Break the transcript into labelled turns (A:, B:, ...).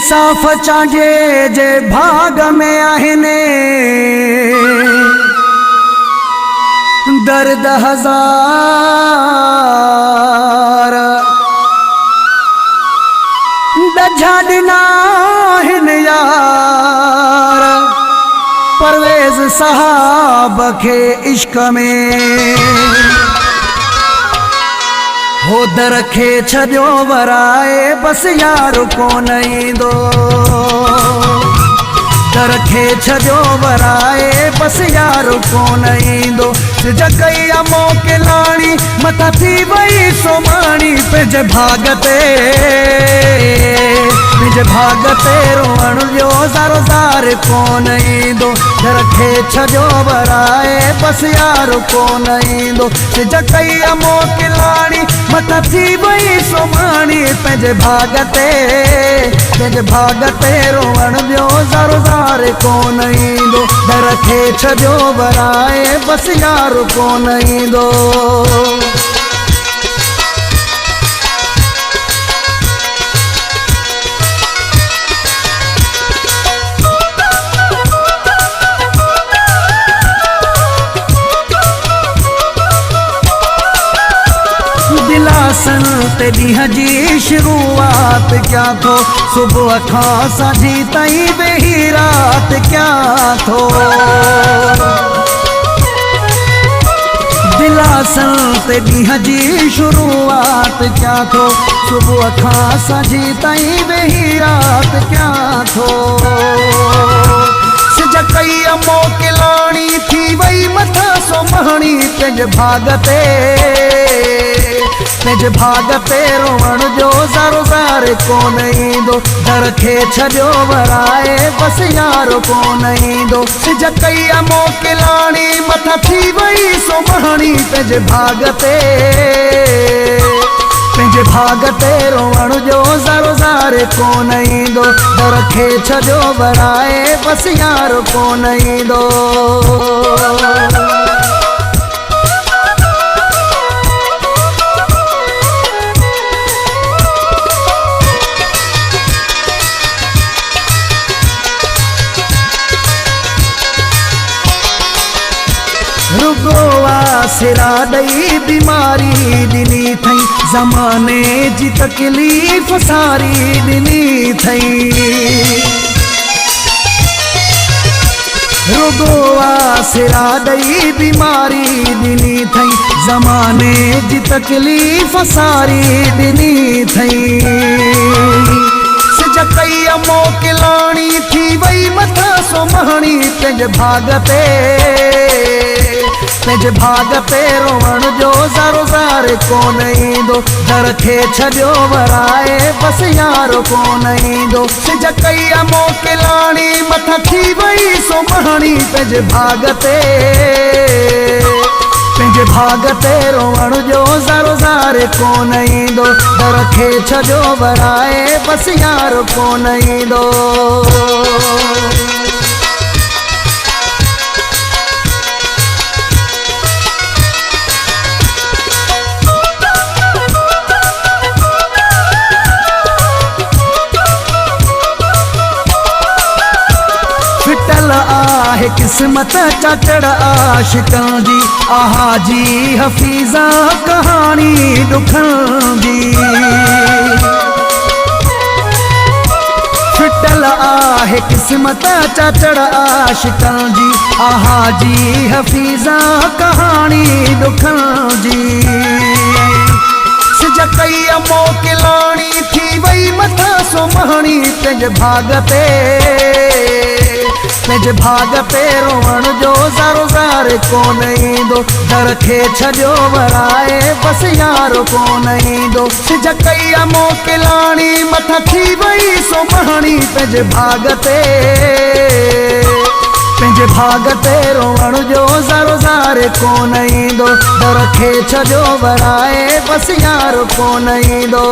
A: इंसाफ चाहे जे भाग में आहिने, दर्द हजार दझा ॾिना आहिनि यार। परवेज़ साहब के इश्क में हो दर खे छॾियो वराए, बस यार कोन ईंदो। दर खे छॾियो वराए, बस यार कोन ईंदो। सिज कई मोकिलाणी मथा थी वई सोमाणी, पंहिंजे भाग ते रोअण जो ज़ारो ज़ार कोन ईंदो। दर खे छॾियो वराए, बस यार कोन ईंदो। सिज कई मोकिलाणी मथा थी वई सोमाणी, पंहिंजे भाग ते रोअण जो ज़ारो ज़ार कोन ईंदो। दर खे छॾियो वराए, बस यार कोन ईंदो। दिलासन ते ॾींहं जी शुरूआत क्या थो, सुबुह खां साझी ताईं वेही रात क्या थो। दिलासन ते ॾींहं जी शुरूआत क्या थो, सुबुह खां साझी ताईं वेही रात क्या थो। सिज कई मोकिलाणी थी वई मथा सोमाणी, पंहिंजे भाग ते रोअण जो ज़ारो ज़ार कोन ईंदो। दर खे छॾियो वराए, बस यार कोन ईंदो। सिज कई मोकिलाणी मथा थी वई सोमाणी, पंहिंजे भाग ते रोअण जो ज़ारो ज़ार कोन ईंदो। दर खे छॾियो वराए, बस यार कोन ईंदो। रुगो आसिरा ॾई बीमारी ॾिनी थई, ज़माने जी तकलीफ़ सारी ॾिनी थई। रुगो आसिरा ॾई बीमारी ॾिनी थई, ज़माने जी तकलीफ़ सारी ॾिनी थई। सिज कई मोकिलाणी थी वई मथा सोमाणी, पंहिंजे भाग ते रोअण जो ज़ारो ज़ार कोन ईंदो। दर खे छॾियो वराए, बस यार कोन ईंदो। सिज कई मोकिलाणी मथा थी वई सोमाणी, पंहिंजे भाग ते रोअण जो ज़ारो ज़ार कोन ईंदो। दर खे छॾियो वराए, बस यार कोन ईंदो। आहे किस्मत चचड़ आशिकां जी, आहा जी हफीज़ा कहानी दुखन जी। फिटल आहे किस्मत चचड़ आशिकां जी, आहा जी हफीज़ा कहानी दुखन जी। सिज कई मोकिलाणी थी वई मथा सोमाणी, पंहिंजे भाग ते रोअण जो ज़ारो ज़ार कोन ईंदो। दर खे छॾियो वराए, बस यार कोन ईंदो। सिज कई मोकिलाणी मथा थी वई सोमाणी, पंहिंजे भाग ते रोअण जो ज़ारो ज़ार कोन ईंदो। दर खे छॾियो वराए, बस यार कोन ईंदो।